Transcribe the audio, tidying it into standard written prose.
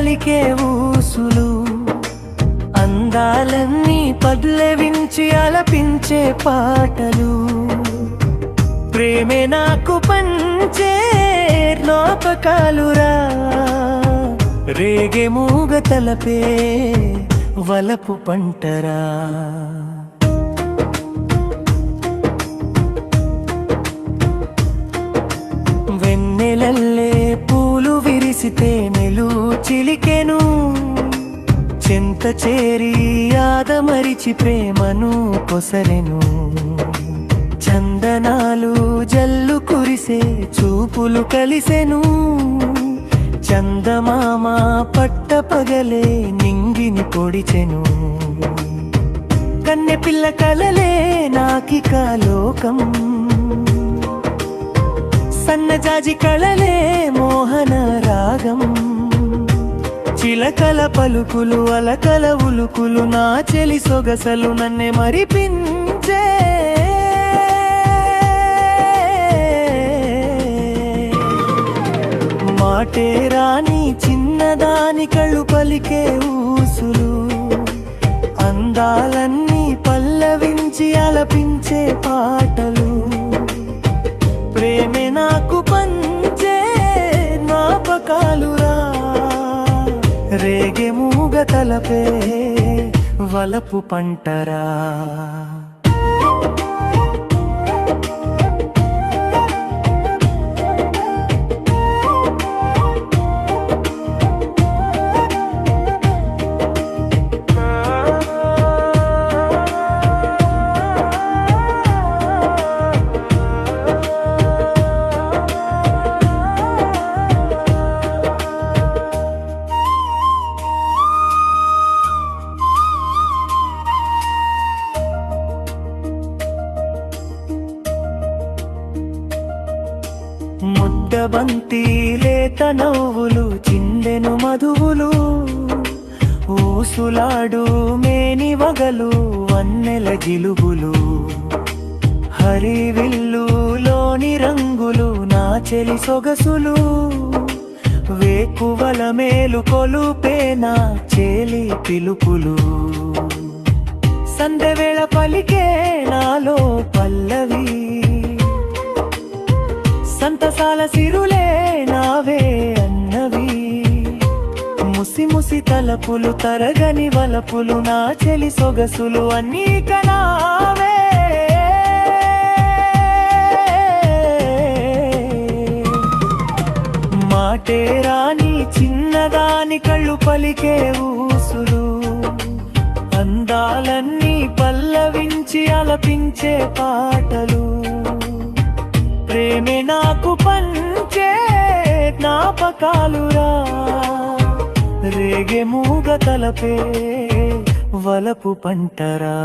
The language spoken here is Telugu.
పలికే ఊసులు, అందాలన్నీ పల్లవించి అలపించే పాటలు, ప్రేమే నాకు పంచే జ్ఞాపకాలురా, రేగే మూగ తలపే వలపు పంటరా. వెన్నెలల్లే పూలు విరిసితే నెలు చిలికెను, చెంత చేరి ఆదమరిచి ప్రేమను కొసరెను, చందనాలు జల్లు కురిసే చూపులు కలిసెను, చందమామ పట్ట పగలే నింగిని పొడిచెను, కన్నె పిల్ల కలలే నాకిక లోకం, సన్నజాజి కళలే మోహన రాగం, చిలకల పలుకులు అలకల ఉలుకులు నా చెలి సొగసలు నన్నే మరిపించే, మాటే రాని చిన్నదాని కళ్ళు పలికే ఊసులు, అందాలన్నీ పల్లవించి అలపించే పాటలు, ప్రేమే నాకు పంచే జ్ఞాపకాలురా, రేగే మూగ తలపే వలపు పంటరా. ముద్దబంతి లేత నవ్వులు చిందెను మధువులు, ఊసులాడు మేని వగలు వన్నెల జిలుగులు, హరివిల్లులోని రంగులు నా చెలి సొగసులు, వేకువల మేలు కొలుపే నా చెలి పిలుపులు, సందెవేళ పలికే నాలో పల్లవి, సంతసాల సిరులే నావే అన్నవి, ముసి ముసి తలపులు తరగని వలపులు నా చెలి సొగసులు అన్నీ కనావే, మాటే రాని చిన్నదాని కళ్ళు పలికే ఊసులు, అందాలన్నీ పల్లవించి అలపించే పాటలు, ప్రేమే నాకు పంచే జ్ఞాపకాలురా, రేగే మూగ తలపే వలపు పంటరా.